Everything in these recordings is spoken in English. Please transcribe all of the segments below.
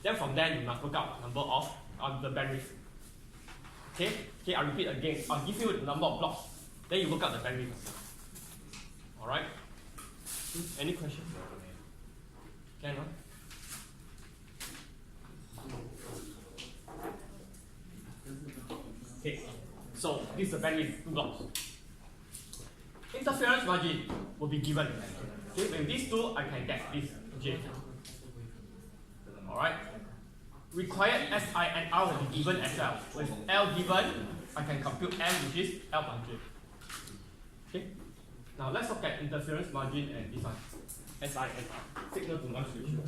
Then from there you must work out number of the bandwidth. Okay, I repeat again. I'll give you the number of blocks. Then you work out the bandwidth. Alright? Any questions? Can I? Okay, so this is the bandwidth, 2 blocks. Interference margin will be given. Okay, with these two, I can get this J. Alright? Required SI and R will be given as well. With L given, I can compute M, which is L plus J. Okay? Now let's look at interference margin and this one. SI and R. Signal to noise ratio.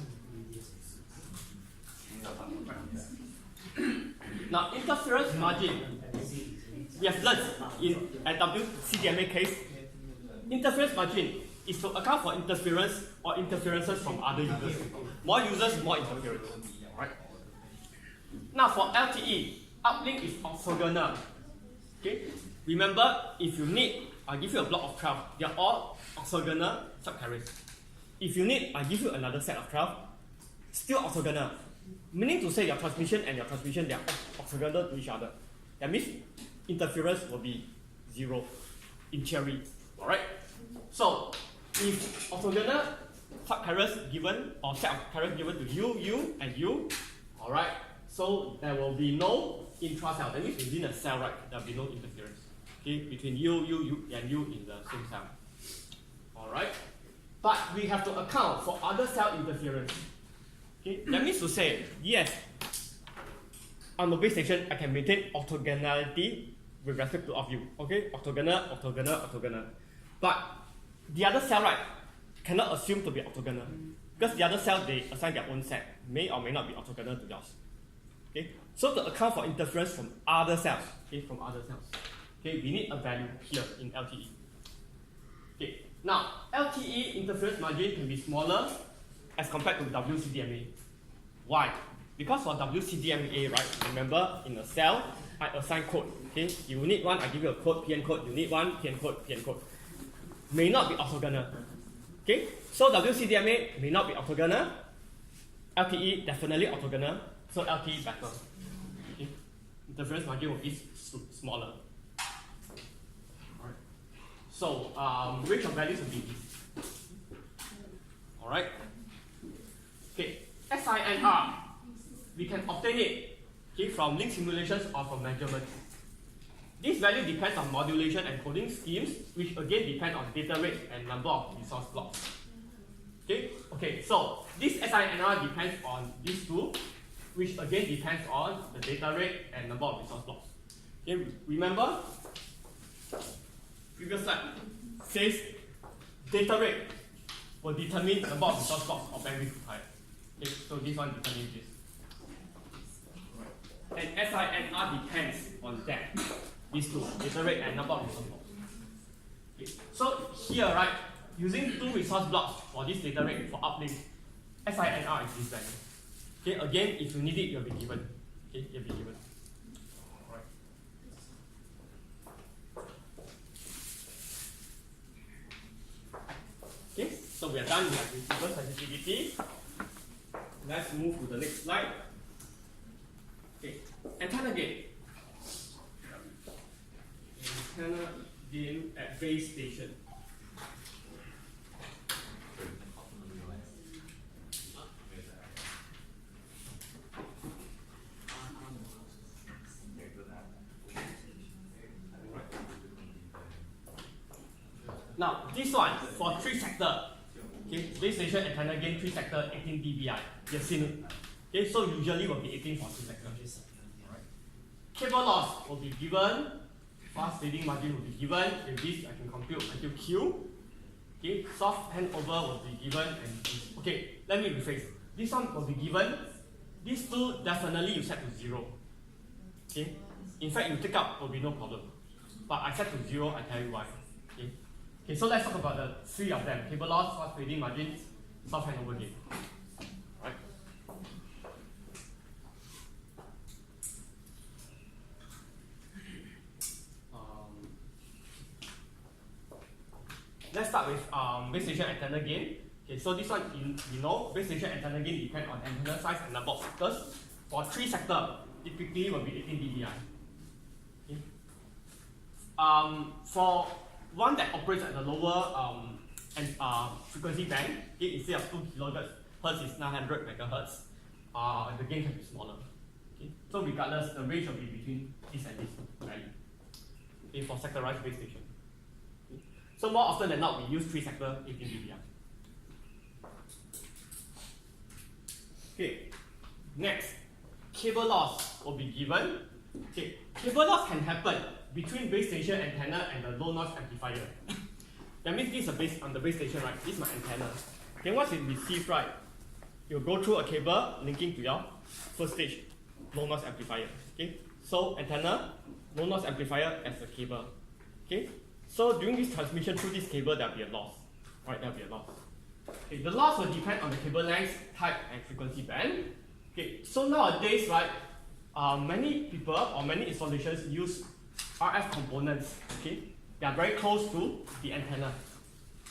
Now, interference margin, we have learned in WCDMA case, interference margin is to account for interference or interferences from other users. More users, more interference. Right? Now, for LTE, uplink is orthogonal. Okay? Remember, if you need, I'll give you a block of 12. They are all orthogonal subcarriers. If you need, I'll give you another set of 12. Still orthogonal. Meaning to say your transmission and your transmission, they are orthogonal to each other. That means interference will be 0 in theory. Alright? So, if orthogonal subcarriers given or set of carriers given to you, and you, alright? So there will be no intra-cell. That means within a cell, right? There will be no interference. Okay, between you, and you in the same cell. Alright? But we have to account for other cell interference. Okay? That means to say, yes, on the base station, I can maintain orthogonality with respect to of you. Okay? Orthogonal. But the other cell, right, cannot assume to be orthogonal. Because the other cell, they assign their own set. May or may not be orthogonal to yours. Okay? So to account for interference from other cells, okay, okay, we need a value here in LTE. Okay. Now, LTE interference margin can be smaller as compared to WCDMA. Why? Because for WCDMA, right, remember in a cell, I assign code. Okay, you need one, I give you a code, PN code. You need one, PN code. May not be orthogonal. Okay, so WCDMA may not be orthogonal. LTE definitely orthogonal. So LTE better. Okay, interference margin will be smaller. Alright. So range of values will be this. Alright. Okay, SINR, we can obtain it, okay, from link simulations or from measurements. This value depends on modulation and coding schemes, which again depend on data rate and number of resource blocks. Okay, so this SINR depends on these two, which again depends on the data rate and number of resource blocks. Okay, remember, previous slide says data rate will determine the number of resource blocks or bandwidth required. Okay, so this one determines this. And SINR depends on that. These two, data rate and number of resource blocks. Okay, so here, right, using 2 resource blocks for this data rate for uplink, SINR is this value. Okay, again, if you need it, you'll be given. Okay, you'll be given. Alright. Okay, so we are done with receiver sensitivity. Let's move to the next slide. Okay, antenna gain. Antenna gain at base station. Now, this one for 3 sector, okay, base station antenna gain 3 sector 18 dBi. You've seen it. Okay, so usually will be 18 for 3 sector. Alright. Cable loss will be given, fast fading margin will be given. With this, I can compute until Q. Okay, soft handover will be given, and okay, let me rephrase. This one will be given. These two definitely you set to 0. Okay, in fact, you take up will be no problem. But I set to 0. I tell you why. Okay, so let's talk about the 3 of them: cable loss, fast fading margin, soft handover gain. Right. Let's start with base station antenna gain. Okay, so this one, you know, base station antenna gain depend on antenna size and number of sectors. For 3 sector, typically will be 18 dBi. Okay. For one that operates at the lower frequency band, okay, instead of 2 kHz is 900 MHz, the gain can be smaller. Okay. So regardless, the range will be between this and this value. Okay, for sectorized base station. Okay. So more often than not, we use 3 sector 18 dBi. Okay, next, cable loss will be given. Okay, cable loss can happen between base station antenna and the low noise amplifier. That means this is based on the base station, right? This is my antenna. Then once it receives, right, it will go through a cable linking to your first stage low noise amplifier. Okay, so antenna, low noise amplifier as a cable. Okay, so during this transmission through this cable, there will be a loss. Right, there will be a loss. Okay, the loss will depend on the cable length, type, and frequency band. Okay, so nowadays, right, many people or many installations use RF components. Okay, they are very close to the antenna.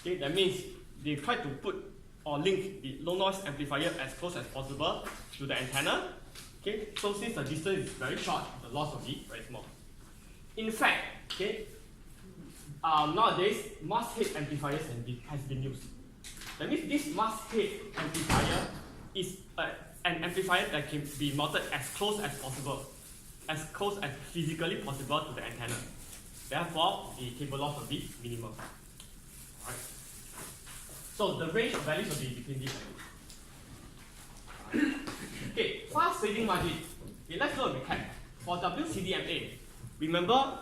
Okay, that means they try to put or link the low noise amplifier as close as possible to the antenna. Okay, so since the distance is very short, the loss will be very small. In fact, okay, nowadays mass head amplifiers has been used. That means this mass head amplifier is an amplifier that can be mounted as close as possible, as close as physically possible to the antenna. Therefore, the cable loss will be minimal. Alright. So the range of values will be between these values. Okay, fast fading margin. Okay, let's do a recap. For WCDMA, remember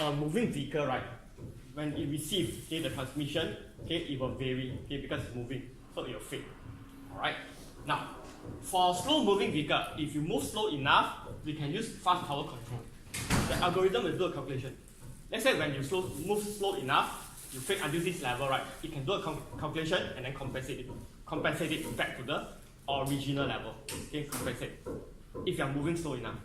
a moving vehicle, right? When it receives, okay, the transmission, okay, it will vary, okay, because it's moving, so it will fade. Alright. Now, for slow moving vehicle, if you move slow enough, we can use fast power control. The algorithm will do a calculation. Let's say when you move slow enough, you fade until this level, right? It can do a calculation and then compensate it back to the original level. Okay, compensate. If you are moving slow enough.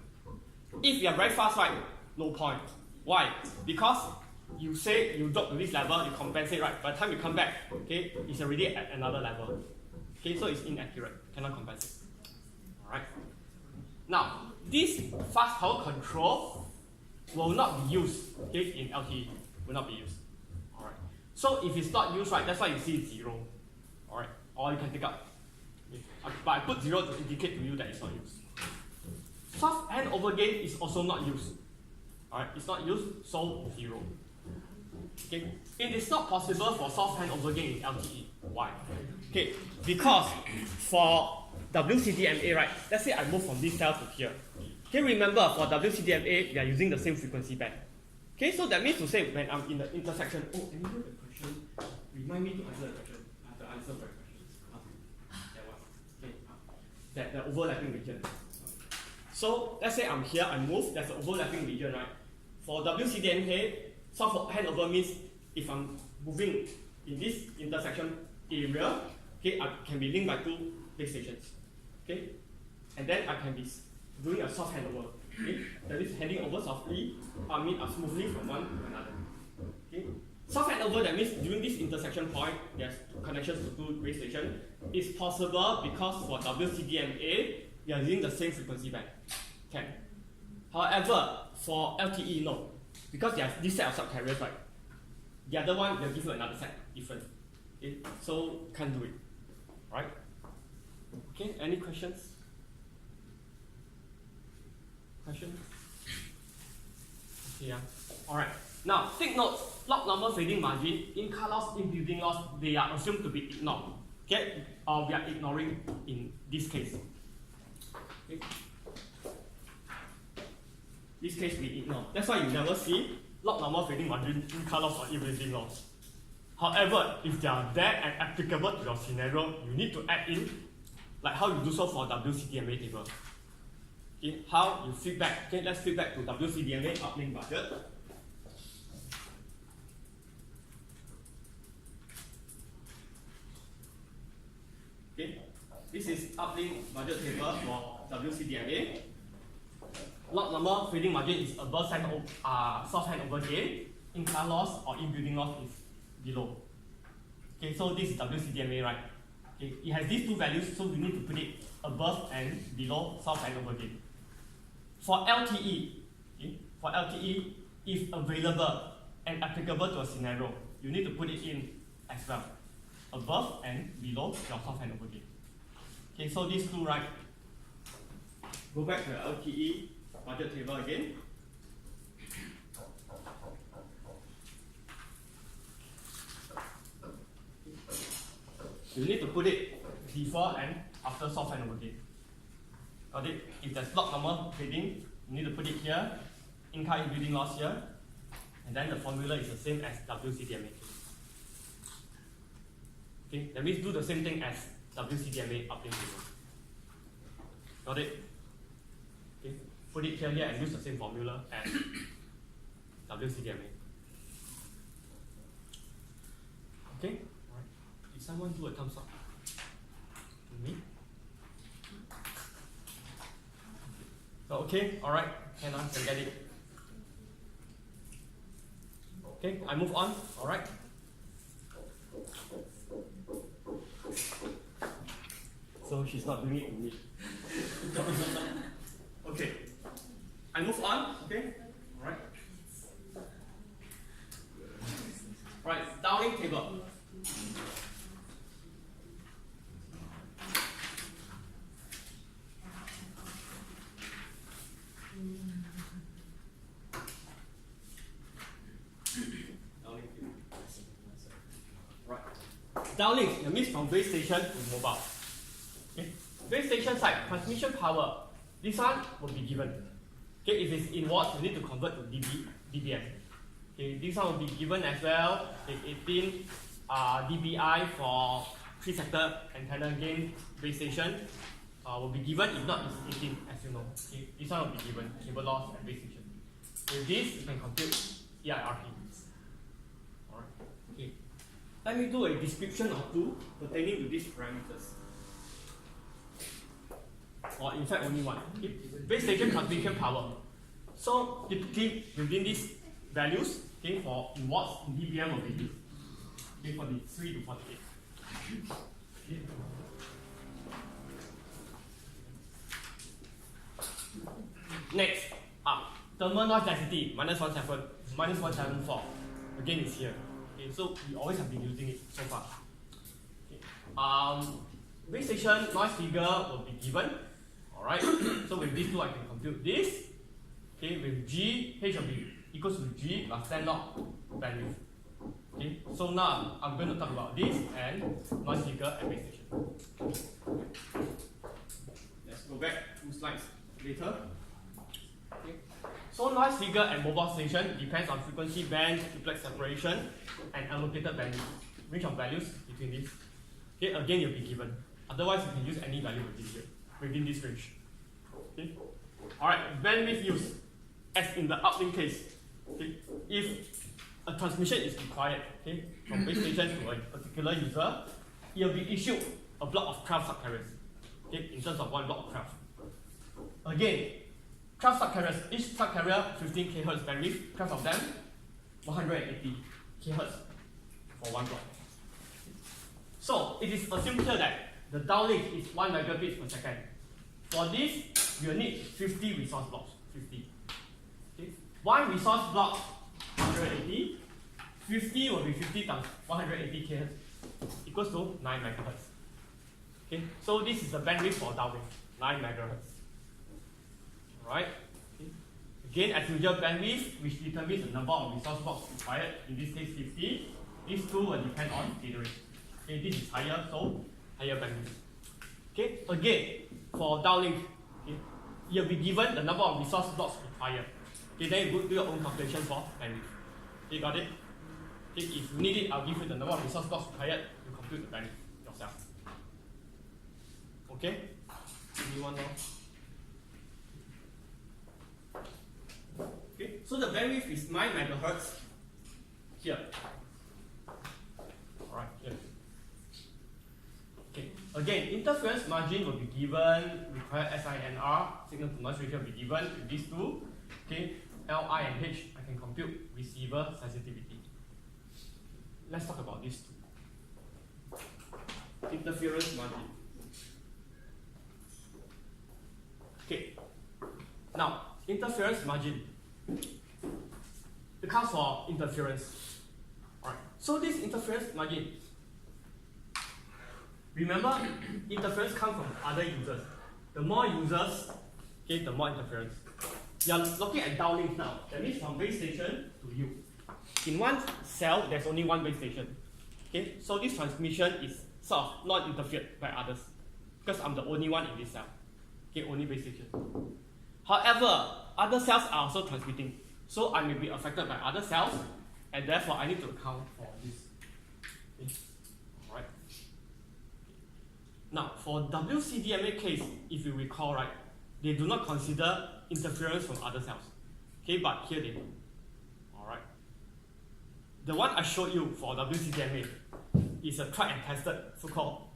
If you are very fast, right? No point. Why? Because you say you drop to this level, you compensate, right? By the time you come back, okay, it's already at another level. Okay, so it's inaccurate, cannot compensate. Alright. Now, this fast power control will not be used, okay, in LTE. Will not be used. Alright. So if it's not used, right, that's why you see it's 0. Alright. Or you can take up. Okay. But I put 0 to indicate to you that it's not used. Soft handover gain is also not used. Alright, it's not used, so 0. Okay, it is not possible for soft handover gain in LTE. Why? Okay, because for WCDMA, right, let's say I move from this cell to here. Okay, remember for WCDMA, we are using the same frequency band. Okay, so that means to say when I'm in the intersection, oh, anyway, the question, remind me to answer the question. I have to answer for the question. That the overlapping region. So let's say I'm here, I move, there's an overlapping region, right? For WCDMA, soft handover means if I'm moving in this intersection area, okay, I can be linked by 2 base stations. Okay? And then I can be doing a soft handover. Okay? That is handing over softly, smoothly from one to another. Okay? Soft handover, that means during this intersection point, there's connections to 2 base stations. It's possible because for WCDMA, we are using the same frequency band. Okay. However, for LTE, no. Because there's this set of subcarriers, right? The other one, they'll give you another set, different. Okay? So, can't do it. Right? Okay, any questions? Questions? Okay, yeah. Alright. Now, take note, log normal fading margin, in-car loss, in-building loss, they are assumed to be ignored. Okay? We are ignoring in this case. Okay? This case we ignore. That's why you never see log normal fading margin, in-car loss, or in-building loss. However, if they are there and applicable to your scenario, you need to add in, like how you do so for WCDMA table. Okay, how you feedback. Okay, let's feedback to WCDMA uplink budget. Okay, this is uplink budget table for WCDMA. Log normal fading margin is above soft handover gain. In-car loss or in-building loss is below. Okay, so this is WCDMA, right? Okay, it has these two values, so we need to put it above and below source and over gain. For LTE, okay, for LTE, if available and applicable to a scenario, you need to put it in as well, above and below your source and over gain. Okay, so these two, right? Go back to the LTE budget table again. You need to put it before and after source and over gain. Got it? If there's block normal trading, you need to put it here, in-car in-building loss here, and then the formula is the same as WCDMA. Okay, that means do the same thing as WCDMA uplink table. Got it? Okay, put it here and use the same formula as WCDMA. Okay? Alright. Did someone do a thumbs up? To me? So, okay, alright, can get it. Okay, I move on, alright. So she's not doing it to me. Okay, I move on, okay, alright. Right, Dowling table. Downlink, that means from base station to mobile. Okay. Base station side, transmission power, this one will be given. Okay, if it's in watts, you need to convert to dBm. Okay, this one will be given as well. Okay, 18 dBi for 3-sector antenna gain base station will be given. If not, it's 18, as you know. Okay, this one will be given, cable loss and base station. With this, you can compute EIRP. Alright. Okay. Let me do a description or two pertaining to these parameters. Or in fact, only one. Okay. Base station transmission power. So typically within these values, okay, for in watts, in dBm will be used. Okay, for the 3 to 48. Okay. Next, thermal noise density -174. Again, it's here. Okay, so we always have been using it so far. Okay. Base station noise figure will be given. Alright. So with these two, I can compute this. Okay, with G, H will be equals to G plus 10 log bandwidth. Okay, so now I'm going to talk about this and noise figure and base station. Let's go back 2 slides later. Okay. So noise figure and mobile station depends on frequency band, duplex separation, and allocated bandwidth. Range of values between these. Okay, again you'll be given. Otherwise, you can use any value within this range. Okay. Alright, bandwidth use. As in the uplink case, okay, if a transmission is required, okay, from base station to a particular user, it will be issued a block of 12 subcarriers. Okay, in terms of one block of 12. Again, 12 subcarriers, each subcarrier 15 kHz bandwidth, 12 of them 180 kHz for one block. So it is assumed here that the downlink is 1 megabits per second. For this, you will need 50 resource blocks. 50. Okay. One resource block 180, 50 will be 50 times 180 kHz equals to 9 megahertz. Okay, so this is the bandwidth for downlink, 9 megahertz. Alright. Okay. Again, as usual, bandwidth, which determines the number of resource blocks required, in this case 50. These two will depend on data rate. Okay, this is higher, so higher bandwidth. Okay, again, for downlink, okay, you'll be given the number of resource blocks required. Okay, then you do your own calculation for bandwidth. Okay, got it? Okay, if you need it, I'll give you the number of resource blocks required, you compute the bandwidth yourself. Okay? Anyone know? Okay, so the bandwidth is 9 megahertz here. Alright, here. Okay, again, interference margin will be given, required SINR, signal to noise ratio will be given with these two. Okay, Li and H, I can compute receiver sensitivity. Let's talk about these two. interference margin. Okay. Now, interference margin accounts for interference. Alright. So this interference margin, remember, interference comes from other users. The more users, okay, the more interference. You are looking at downlink now. That means from base station to you. In one cell, there's only one base station. Okay, so this transmission is sort of not interfered by others because I'm the only one in this cell. Okay, only base station. However, other cells are also transmitting, so I may be affected by other cells, and therefore I need to account for this. Okay. Alright. Now, for WCDMA case, if you recall, right, they do not consider interference from other cells. Okay, but here they do. Alright. The one I showed you for WCDMA is a tried and tested so-called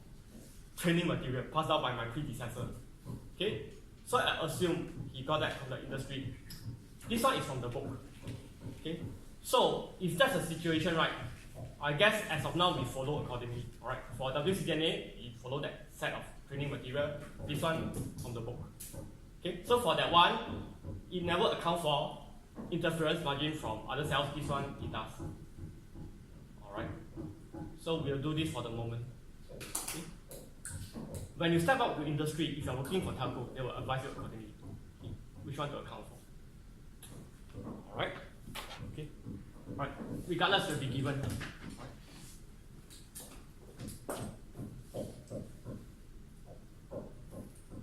training material passed out by my predecessor. Okay, so I assume he got that from the industry. This one is from the book. Okay, so if that's the situation, right, I guess as of now we follow accordingly. Alright, for WCDMA, we follow that set of training material. This one from the book. Okay, so for that one, it never accounts for interference margin from other cells. This one it does. Alright, so we'll do this for the moment. Okay. When you step up to industry, if you're working for telco, they will advise you accordingly. Okay. Which one to account for. Alright. Okay. Alright. Regardless, will be given.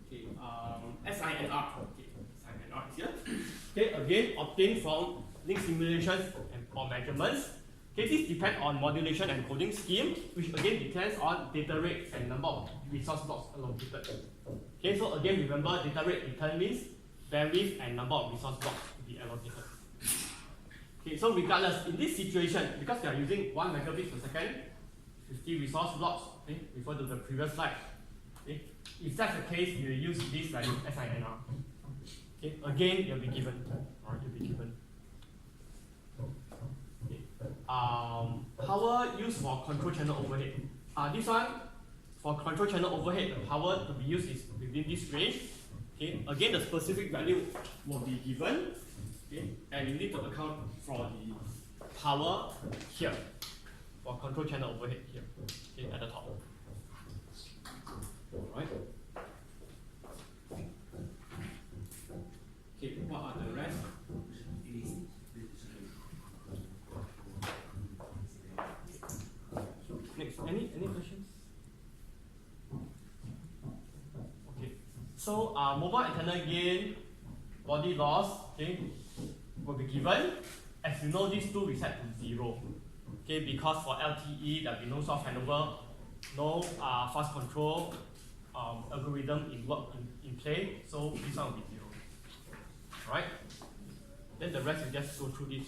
Okay. SINR. Okay. SINR is here. Okay. Again, obtained from link simulations or measurements. Okay, this depends on modulation and coding scheme, which again depends on data rate and number of resource blocks allocated. Okay, so again remember data rate determines bandwidth and number of resource blocks to be allocated. Okay, so regardless, in this situation, because we are using 1 megabits per second, 50 resource blocks, okay, refer to the previous slide. Okay, if that's the case, you will use this value SINR. Okay, again, you'll be given. Alright, you'll be given. Power used for control channel overhead. This one, for control channel overhead, the power to be used is within this range. Okay, again, the specific value will be given. Okay, and you need to account for the power here, for control channel overhead here, okay, at the top. Alright. Okay, what are the rest? Next, any questions? Okay, so mobile antenna gain, body loss, okay, will be given. As you know, these two we set to 0. Okay, because for LTE there will be no soft handover, no fast control algorithm in play, so this one will be 0. Right? Then the rest you just go through this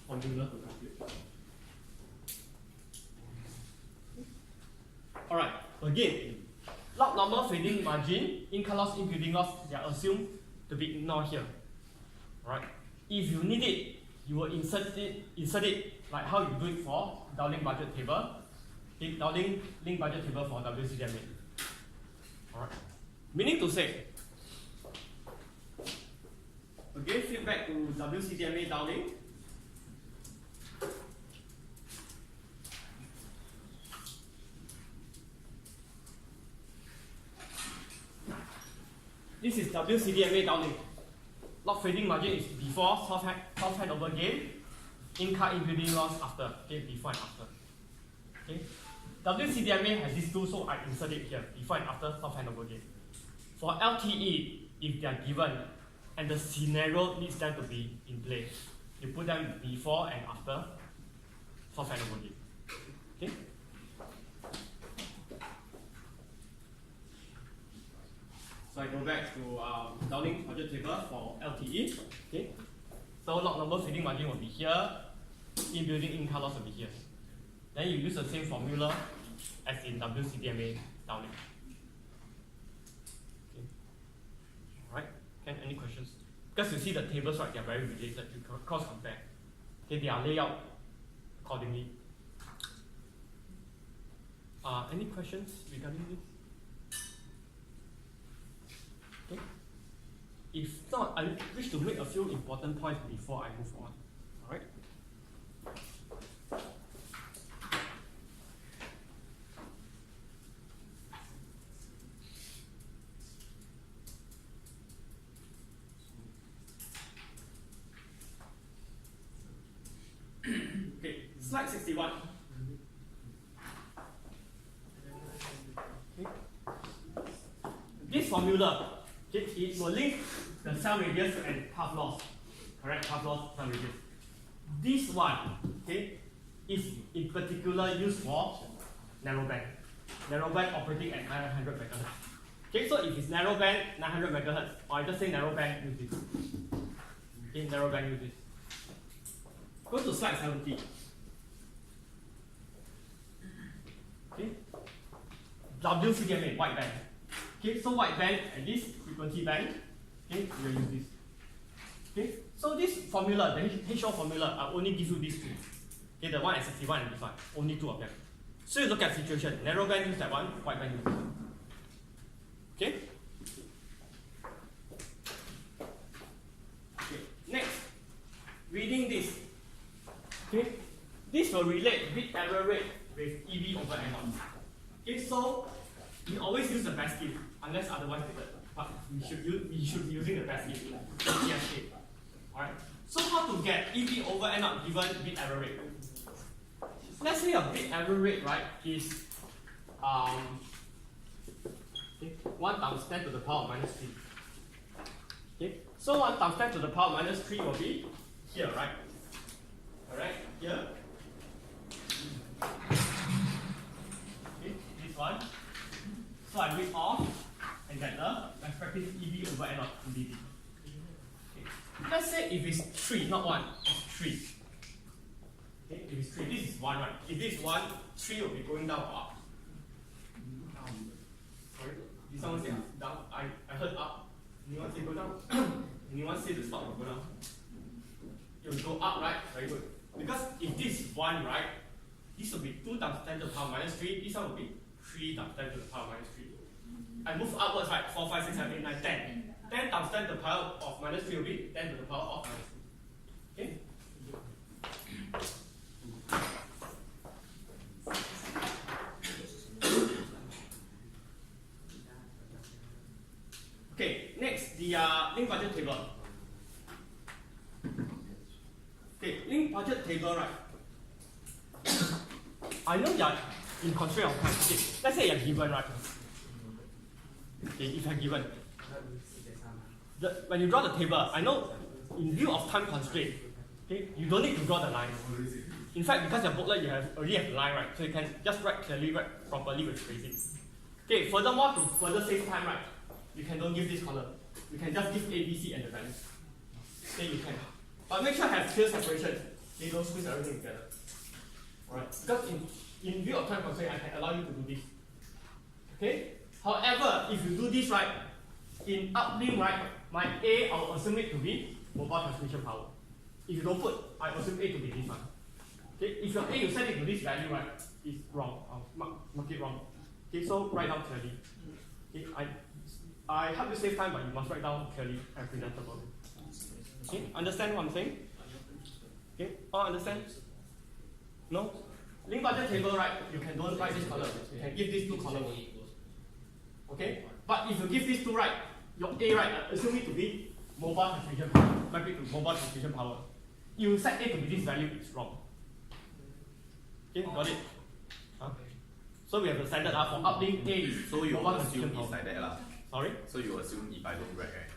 formula to calculate. Alright, again, log normal fading margin, in-cut loss, in-building loss, they are assumed to be ignored here. Alright, if you need it, you will insert it like how you do it for downlink budget table. Okay, downlink link budget table for WCDMA. Alright, meaning to say, again, feedback to WCDMA downlink. This is WCDMA downlink. Log fading margin is before soft handover gain, in-cut in-building loss after. Okay, before and after. Okay, WCDMA has these two, so I insert it here, before and after soft handover gain. For LTE, if they are given and the scenario needs them to be in play, you put them before and after soft handover gain. Okay. So I go back to downlink budget table for LTE. Okay. So log number fading margin will be here, in-building in-cut loss will be here. Then you use the same formula as in WCDMA downlink. Okay. Alright. Any questions? Because you see the tables, right, they are very related. You can cross compare. Okay, they are laid out accordingly. Any questions regarding this? Okay. If not, I wish to make a few important points before I move on. Alright? Okay, slide 61. Okay. This formula, okay, it will link the cell radius and path loss. Correct? Path loss, cell radius. This one, okay, is in particular used for narrowband. Narrowband operating at 900 MHz. Okay, so if it's narrowband 900 MHz, or I just say narrowband, use this. Okay, narrowband, use this. Go to slide 70. Okay, WCDMA, wide band. Okay, so wide band and this frequency band, okay, we will use this. Okay, so this formula, the HO formula, I only give you these two. Okay, the one at 61 and this one, only two of them. So you look at situation, narrow band use that one, wide band use this one. Okay? Okay, next, reading this. Okay, this will relate bit error rate with EV over N0. Okay, so we always use the best case, unless otherwise stated. But we should be using the best case, PSK. Alright. So how to get EV over N0 given bit error rate? Let's say a bit error rate, right, is 1 times 10 to the power of minus 3. Okay, so 1 times 10 to the power of minus 3 will be here, right? Alright, here. Okay, this one. So I read off and get the respective EV over N0 in dB. Okay. Let's say if it's 3, not 1, it's 3. Okay, if it's 3, this is 1, right? If this is 1, 3 will be going down or up. Sorry, did someone say down? I heard up. Anyone say go down? Anyone say the stock will go down? It will go up, right? Very good. Because if this is 1, right, this will be 2 times 10 to the power minus 3, this one will be 3 times 10 to the power minus 3. I move upwards, right? 4, 5, 6, 7, 8, 9, 10. 10 times 10 to the power of minus 3 will be 10 to the power of minus 3. Okay? Okay, next, the link budget table. Okay, link budget table, right? I know you are in constraint of time. Okay, let's say you are given, right? Okay, if you are given. When you draw the table, I know in view of time constraint, okay, you don't need to draw the line. In fact, because your booklet you already have the line, right? So you can just write clearly, write properly with spacing. Okay, furthermore, to further save time, right? You can don't give this column. You can just give A, B, C and the values. Okay, you can. But make sure you have clear separation. Okay, don't squeeze everything together. Alright. Because in view of time constraint, I can allow you to do this. Okay? However, if you do this right, in uplink, right, my A, I'll assume it to be mobile transmission power. If you don't put, I assume A to be this one. Okay? If your A, you set it to this value, right, it's wrong. I'll mark it wrong. Okay, so write down clearly. Okay, I help you save time, but you must write down clearly and presentable. Okay, understand what I'm saying? Okay, all understand? No? Link budget table, right? You can don't write this column. You can give these two columns. Okay? But if you give these two, right, your A, right, assume it to be mobile transmission power. Map it to mobile transmission power. You set A to be this value, it's wrong. Okay, got it? Huh? So we have the standard for uplink A is so you mobile assume transmission power. it's like that lah. Sorry? So you assume if I don't write, right?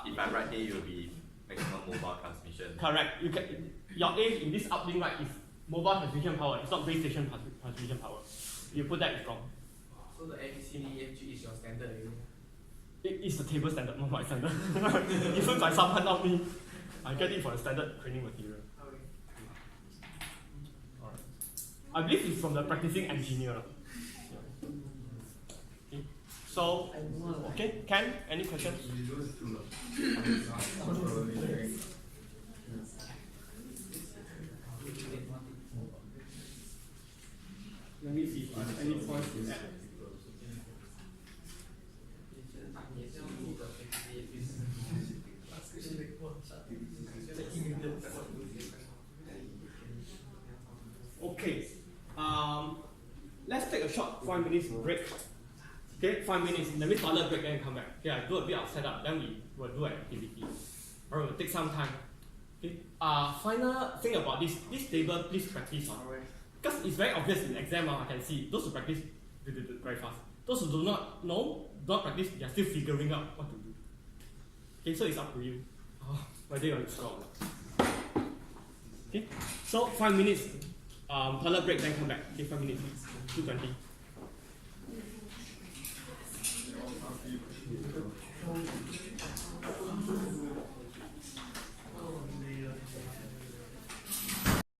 If I write A, it will be maximum mobile transmission. Correct. You can, your A in this uplink, right, is mobile transmission power. It's not base station transmission power. You put that, it's wrong. So the ABCDEFG is your standard already? It is the table standard, not my standard. Even by someone, not me. I get it for the standard training material. Okay. Alright. I believe it's from the practicing engineer. Okay. So, okay, Ken, any questions? Let me see. Any points to add? Okay. Let's take a short 5 minutes break. Okay, 5 minutes. Let me toilet break and come back. Okay, I do a bit of setup, then we will do an activity. Or it will take some time. Okay. Final thing about this table, please practice on. Because it's very obvious in exam, I can see those who practice very fast. Those who do not know, don't practice, they are still figuring out what to do. Okay, so it's up to you. Whether you want to score or not. Okay, so 5 minutes. Toilet break, then come back. Okay, 5 minutes. 2:20.